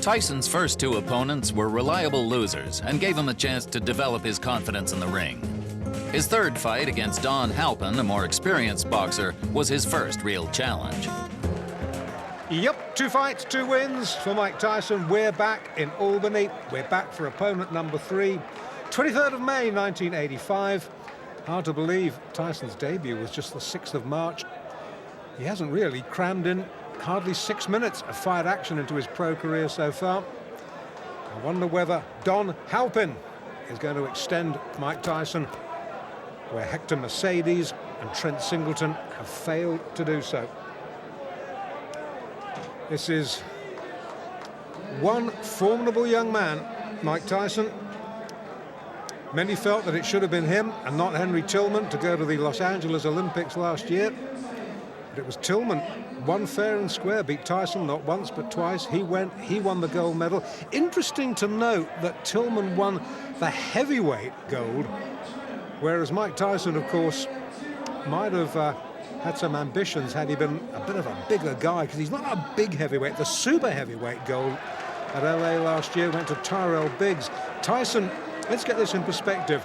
Tyson's first two opponents were reliable losers and gave him a chance to develop his confidence in the ring. His third fight against Halpin, a more experienced boxer, was his first real challenge. Yep, 2 fights, 2 wins for Mike Tyson. We're back in Albany. We're back for opponent number 3. 23rd of May, 1985. Hard to believe Tyson's debut was just the 6th of March. He hasn't really crammed in hardly 6 minutes of fight action into his pro career so far. I wonder whether Halpin is going to extend Mike Tyson where Hector Mercedes and Trent Singleton have failed to do so. This is one formidable young man, Mike Tyson. Many felt that it should have been him and not Henry Tillman to go to the Los Angeles Olympics last year. But it was Tillman, won fair and square, beat Tyson not once but twice. He won the gold medal. Interesting to note that Tillman won the heavyweight gold, whereas Mike Tyson, of course, might have had some ambitions had he been a bit of a bigger guy, because he's not a big heavyweight. The super heavyweight gold at LA last year went to Tyrell Biggs. Tyson, let's get this in perspective.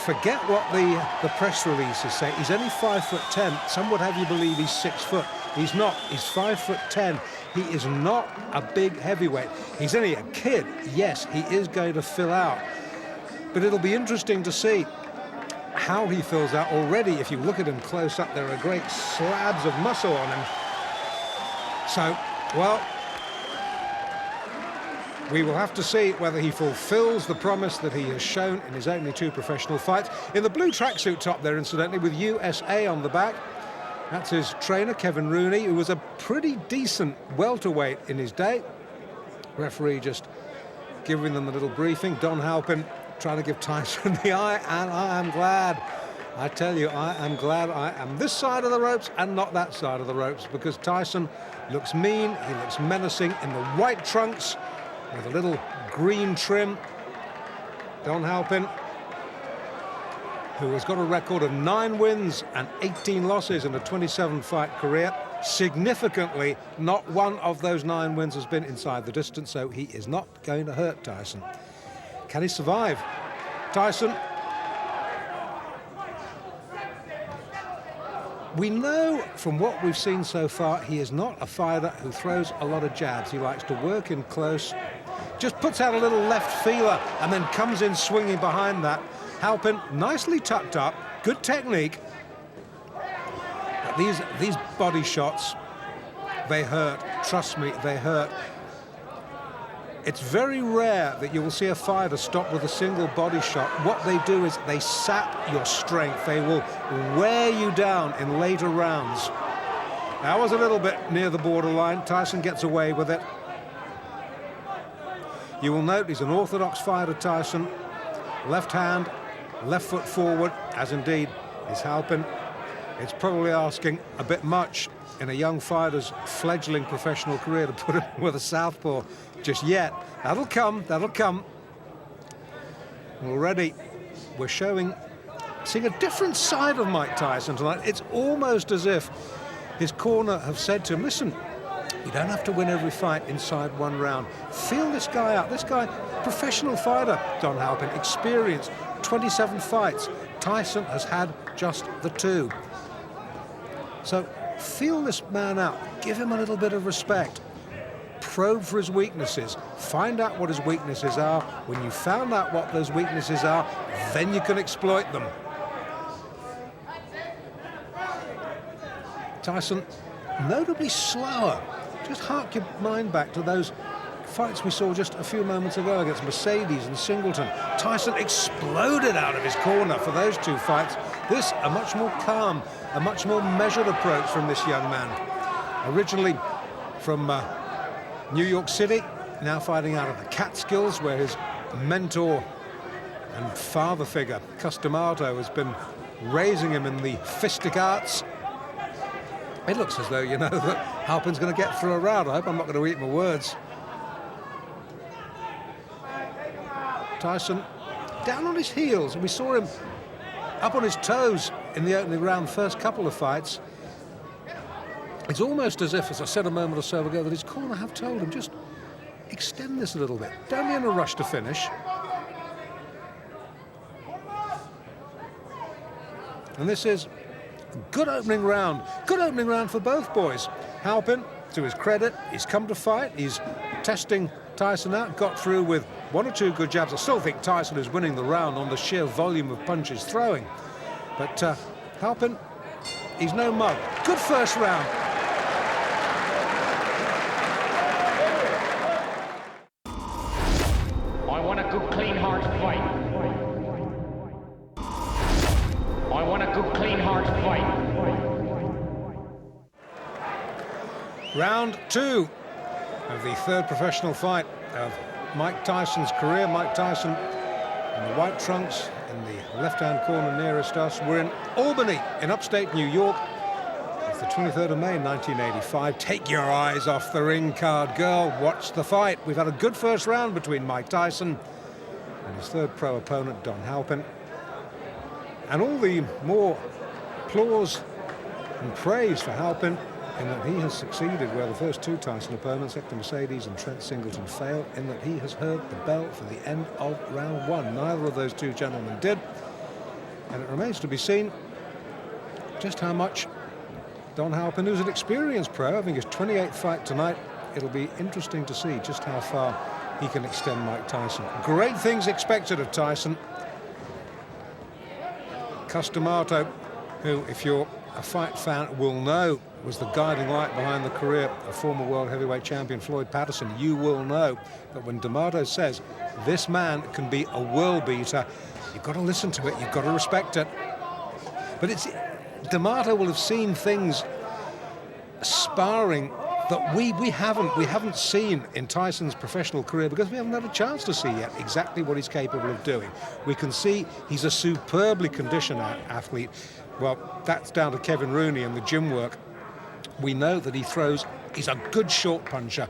Forget what the press releases say. He's only 5'10". Some would have you believe he's 6 foot. He's not. He's 5'10". He is not a big heavyweight. He's only a kid. Yes, he is going to fill out. But it'll be interesting to see how he fills out. Already, if you look at him close up, there are great slabs of muscle on him. So, well, we will have to see whether he fulfills the promise that he has shown in his only 2 professional fights. In the blue tracksuit top there, incidentally, with USA on the back, that's his trainer, Kevin Rooney, who was a pretty decent welterweight in his day. Referee just giving them a little briefing. Halpin trying to give Tyson the eye, and I am glad. I tell you, I am glad I am this side of the ropes and not that side of the ropes, because Tyson looks mean, he looks menacing in the white trunks with a little green trim. Halpin, who has got a record of 9 wins and 18 losses in a 27-fight career. Significantly, not one of those 9 wins has been inside the distance, so he is not going to hurt Tyson. Can he survive? Tyson. We know from what we've seen so far, he is not a fighter who throws a lot of jabs. He likes to work in close, just puts out a little left feeler and then comes in swinging behind that. Halpin, nicely tucked up, good technique. But these body shots, they hurt. Trust me, they hurt. It's very rare that you will see a fighter stop with a single body shot. What they do is they sap your strength. They will wear you down in later rounds. That was a little bit near the borderline. Tyson gets away with it. You will note he's an orthodox fighter, Tyson. Left hand, left foot forward, as indeed is Halpin. It's probably asking a bit much in a young fighter's fledgling professional career to put him with a southpaw just yet. That'll come, that'll come. Already we're seeing a different side of Mike Tyson tonight. It's almost as if his corner have said to him, listen, you don't have to win every fight inside 1 round. Feel this guy out. This guy, professional fighter, Halpin, experienced, 27 fights. Tyson has had just the 2. So feel this man out. Give him a little bit of respect. Probe for his weaknesses. Find out what his weaknesses are. When you found out what those weaknesses are, then you can exploit them. Tyson, notably slower. Just hark your mind back to those fights we saw just a few moments ago against Mercedes and Singleton. Tyson exploded out of his corner for those 2 fights. This, a much more calm, a much more measured approach from this young man. Originally from New York City, now fighting out of the Catskills, where his mentor and father figure, Customato, has been raising him in the fistic arts. It looks as though, you know, that Halpin's going to get through a round. I hope I'm not going to eat my words. Tyson down on his heels, and we saw him up on his toes in the opening round, first couple of fights. It's almost as if, as I said a moment or so ago, that his corner have told him, just extend this a little bit. Don't be in a rush to finish. And this is a good opening round. Good opening round for both boys. Halpin, to his credit, he's come to fight. He's testing Tyson out, got through with one or two good jabs. I still think Tyson is winning the round on the sheer volume of punches throwing. But Halpin, he's no mug. Good first round. I want a good, clean, hard fight. I want a good, clean, hard fight. Round two of the third professional fight of Mike Tyson's career. Mike Tyson in the white trunks in the left-hand corner nearest us. We're in Albany in upstate New York. It's the 23rd of May 1985. Take your eyes off the ring card, girl. Watch the fight. We've had a good first round between Mike Tyson and his third pro opponent, Don Halpin. And all the more applause and praise for Halpin in that he has succeeded where the first two Tyson opponents, Hector Mercedes and Trent Singleton, failed, in that he has heard the bell for the end of round one. Neither of those two gentlemen did. And it remains to be seen just how much Don Halpin, who's an experienced pro, having his 28th fight tonight, it'll be interesting to see just how far he can extend Mike Tyson. Great things expected of Tyson. Cus D'Amato, who, if you're a fight fan, will know was the guiding light behind the career of former world heavyweight champion Floyd Patterson. You will know that when D'Amato says this man can be a world beater, you've got to listen to it, you've got to respect it. But it's D'Amato will have seen things sparring that we haven't seen in Tyson's professional career, because we haven't had a chance to see yet exactly what he's capable of doing. We can see he's a superbly conditioned athlete. Well, that's down to Kevin Rooney and the gym work. We know that he's a good short puncher.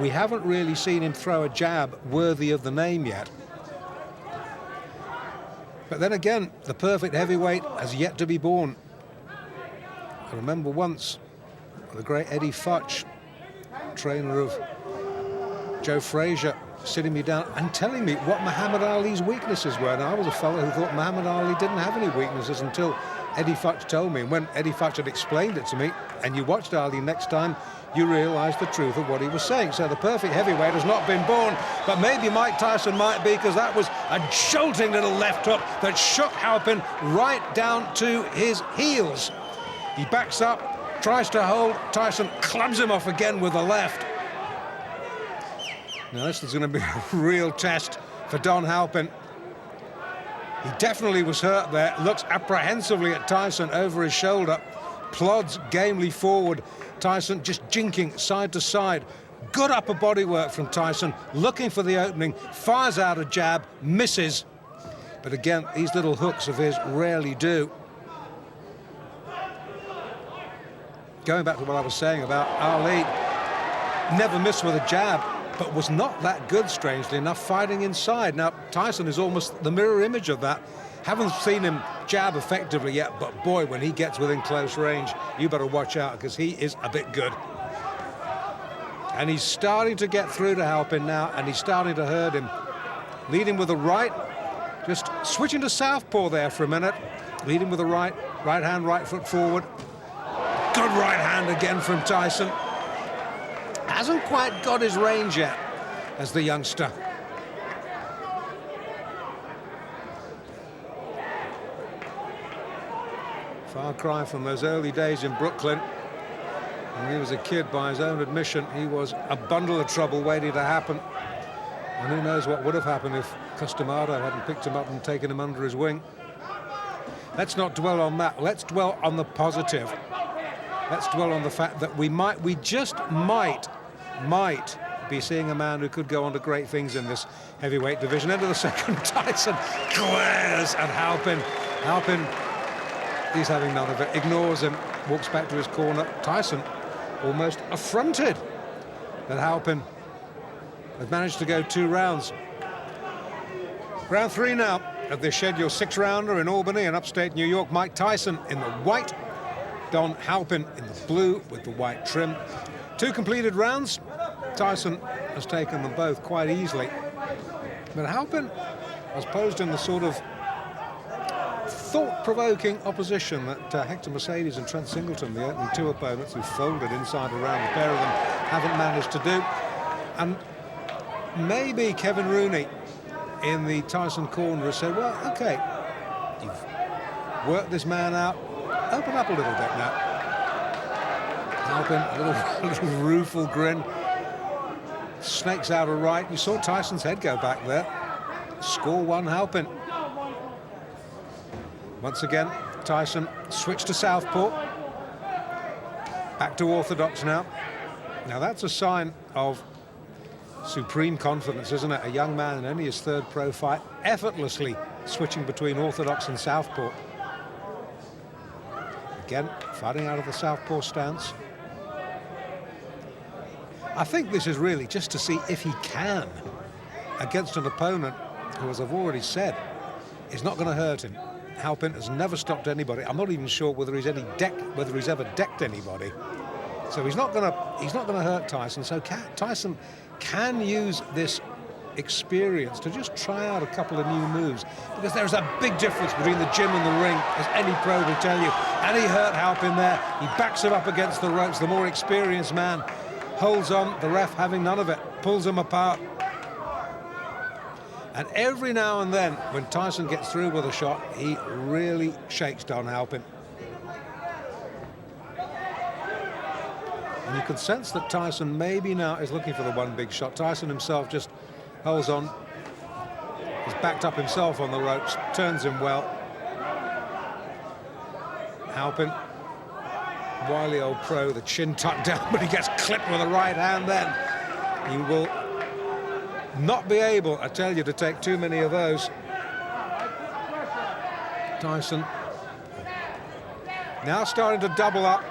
We haven't really seen him throw a jab worthy of the name yet. But then again, the perfect heavyweight has yet to be born. I remember once the great Eddie Futch, trainer of Joe Frazier, sitting me down and telling me what Muhammad Ali's weaknesses were. And I was a fellow who thought Muhammad Ali didn't have any weaknesses until Eddie Futch told me. And when Eddie Futch had explained it to me, and you watched Ali next time, you realised the truth of what he was saying. So the perfect heavyweight has not been born, but maybe Mike Tyson might be, because that was a jolting little left hook that shook Halpin right down to his heels. He backs up, tries to hold. Tyson clubs him off again with the left. Now this is going to be a real test for Don Halpin. He definitely was hurt there, looks apprehensively at Tyson over his shoulder, plods gamely forward. Tyson just jinking side to side. Good upper body work from Tyson, looking for the opening, fires out a jab, misses. But again, these little hooks of his rarely do. Going back to what I was saying about Ali, never missed with a jab, but was not that good, strangely enough, fighting inside. Now, Tyson is almost the mirror image of that. Haven't seen him jab effectively yet, but boy, when he gets within close range, you better watch out, because he is a bit good. And he's starting to get through to Halpin now, and he's starting to hurt him. Leading with the right, just switching to southpaw there for a minute. Leading with the right hand, right foot forward. Good right hand again from Tyson. Hasn't quite got his range yet as the youngster. Far cry from those early days in Brooklyn. When he was a kid, by his own admission, he was a bundle of trouble waiting to happen. And who knows what would have happened if Cus D'Amato hadn't picked him up and taken him under his wing. Let's not dwell on that. Let's dwell on the positive. Let's dwell on the fact that we just might be seeing a man who could go on to great things in this heavyweight division. End of the second, Tyson glares at Halpin. Halpin, he's having none of it, ignores him, walks back to his corner. Tyson almost affronted that Halpin had managed to go 2 rounds. Round 3 now of this scheduled 6-rounder in Albany in upstate New York. Mike Tyson in the white, Don Halpin in the blue with the white trim. 2 completed rounds. Tyson has taken them both quite easily. But Halpin has posed in the sort of thought-provoking opposition that Hector Mercedes and Trent Singleton, the opening two opponents who folded inside around, the pair of them haven't managed to do. And maybe Kevin Rooney in the Tyson corner has said, well, OK, you've worked this man out, open up a little bit now. Halpin, a little rueful grin, snakes out a right. You saw Tyson's head go back there. Score one, Halpin. Once again, Tyson switched to southpaw. Back to orthodox now. Now that's a sign of supreme confidence, isn't it? A young man in only his third pro fight, effortlessly switching between orthodox and southpaw. Again, fighting out of the southpaw stance. I think this is really just to see if he can, against an opponent who, as I've already said, is not going to hurt him. Halpin has never stopped anybody. I'm not even sure whether he's ever decked anybody. So he's not going to hurt Tyson. So Tyson can use this experience to just try out a couple of new moves, because there's a big difference between the gym and the ring, as any pro will tell you. And he hurt Halpin there. He backs him up against the ropes. The more experienced man holds on, the ref having none of it, pulls him apart. And every now and then, when Tyson gets through with a shot, he really shakes Don Halpin. And you can sense that Tyson maybe now is looking for the one big shot. Tyson himself just holds on. He's backed up himself on the ropes, turns him well. Halpin, wily old pro, the chin tucked down, but he gets clipped with a right hand then. He will not be able, I tell you, to take too many of those. Tyson now starting to double up,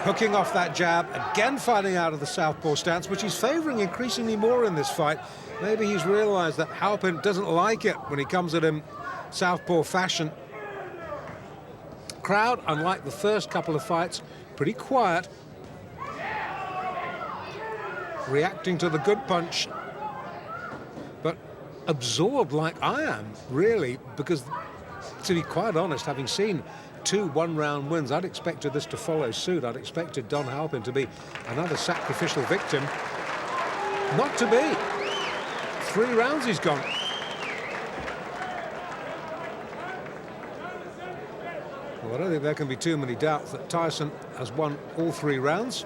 hooking off that jab, again fighting out of the southpaw stance, which he's favouring increasingly more in this fight. Maybe he's realised that Halpin doesn't like it when he comes at him southpaw fashion. Crowd, unlike the first couple of fights, pretty quiet, reacting to the good punch, but absorbed like I am, really, because, to be quite honest, having seen two one-round wins, I'd expected this to follow suit. I'd expected Don Halpin to be another sacrificial victim. Not to be. 3 rounds he's gone. Well, I don't think there can be too many doubts that Tyson has won all 3 rounds.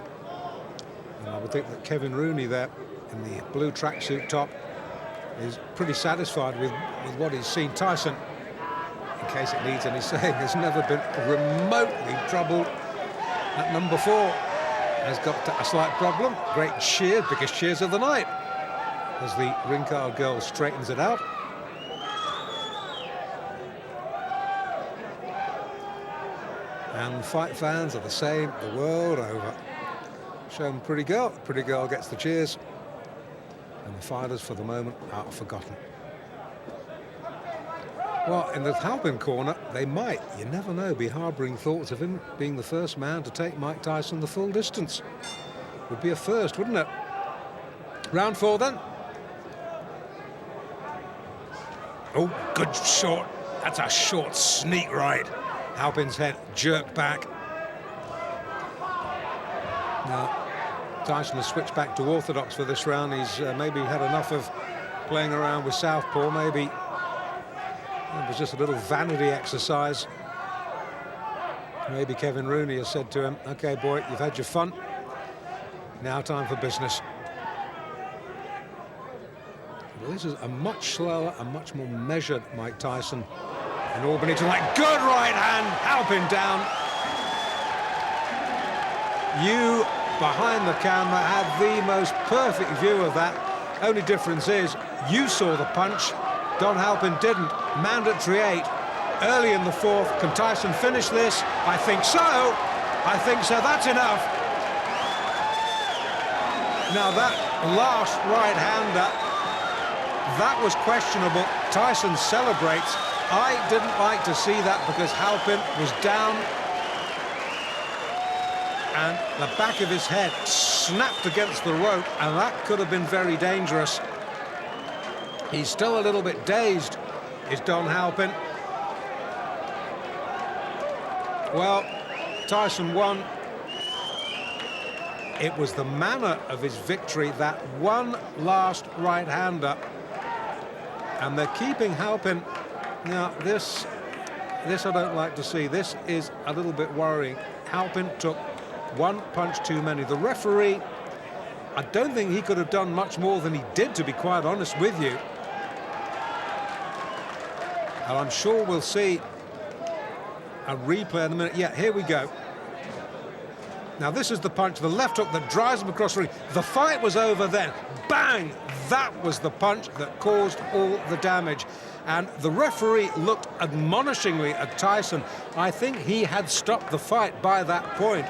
And I would think that Kevin Rooney there in the blue tracksuit top is pretty satisfied with what he's seen. Tyson, in case it needs any saying, has never been remotely troubled at number 4. Has got a slight problem. Great cheers, biggest cheers of the night, as the ring card girl straightens it out. And fight fans are the same the world over. Show them pretty girl. Pretty girl gets the cheers. And the fighters, for the moment, are forgotten. Well, in the Halpin corner, they might, you never know, be harbouring thoughts of him being the first man to take Mike Tyson the full distance. Would be a first, wouldn't it? Round 4, then. Oh, good short. That's a short sneak right. Halpin's head jerked back. Now, Tyson has switched back to orthodox for this round. He's maybe had enough of playing around with southpaw. Maybe it was just a little vanity exercise. Maybe Kevin Rooney has said to him, OK, boy, you've had your fun. Now time for business. Well, this is a much slower and much more measured Mike Tyson. And Albany tonight, good right hand, Halpin down. You, behind the camera, had the most perfect view of that. Only difference is, you saw the punch, Don Halpin didn't. Mandatory 8, early in the 4th. Can Tyson finish this? I think so. I think so, that's enough. Now that last right-hander, that was questionable. Tyson celebrates. I didn't like to see that because Halpin was down and the back of his head snapped against the rope, and that could have been very dangerous. He's still a little bit dazed, is Don Halpin. Well, Tyson won. It was the manner of his victory, that one last right-hander. And they're keeping Halpin. Now, this I don't like to see. This is a little bit worrying. Halpin took one punch too many. The referee, I don't think he could have done much more than he did, to be quite honest with you. And I'm sure we'll see a replay in a minute. Yeah, here we go. Now, this is the punch, the left hook that drives him across the ring. The fight was over then. Bang! That was the punch that caused all the damage. And the referee looked admonishingly at Tyson. I think he had stopped the fight by that point.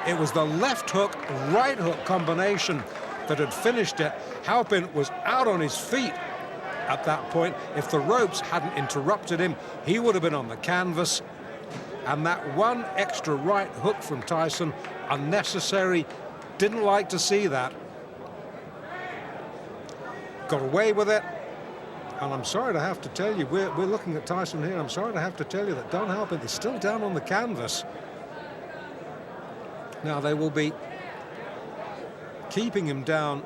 It was the left hook, right hook combination that had finished it. Halpin was out on his feet at that point. If the ropes hadn't interrupted him, he would have been on the canvas. And that one extra right hook from Tyson, unnecessary, didn't like to see that. Got away with it. And I'm sorry to have to tell you, we're looking at Tyson here, I'm sorry to have to tell you that Don Halpin is still down on the canvas. Now, they will be keeping him down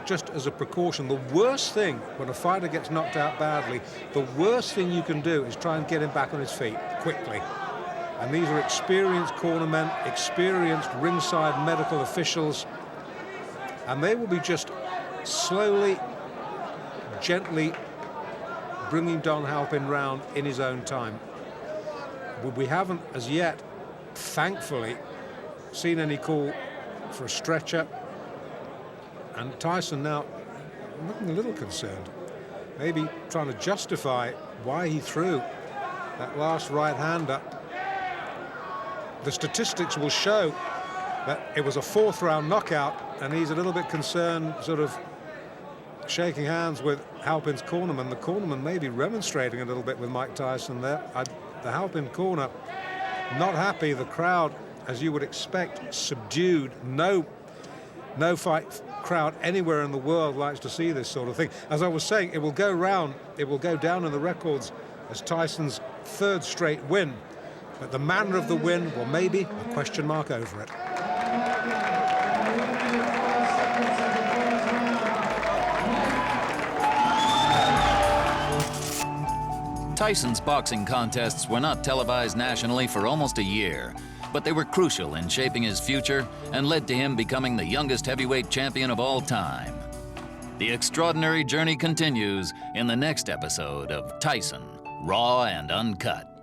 just as a precaution. The worst thing when a fighter gets knocked out badly, the worst thing you can do is try and get him back on his feet quickly. And these are experienced cornermen, experienced ringside medical officials, and they will be just slowly, gently bringing Don Halpin round in his own time. We haven't as yet, thankfully, seen any call for a stretcher. And Tyson now looking a little concerned, maybe trying to justify why he threw that last right-hander. The statistics will show that it was a fourth-round knockout, and he's a little bit concerned, sort of shaking hands with Halpin's cornerman. The cornerman may be remonstrating a little bit with Mike Tyson there. The Halpin corner not happy. The crowd, as you would expect, subdued. No fight crowd anywhere in the world likes to see this sort of thing. As I was saying, it will go round, it will go down in the records as Tyson's third straight win. But the manner of the win, well, maybe a question mark over it. Tyson's boxing contests were not televised nationally for almost a year, but they were crucial in shaping his future and led to him becoming the youngest heavyweight champion of all time. The extraordinary journey continues in the next episode of Tyson, Raw and Uncut.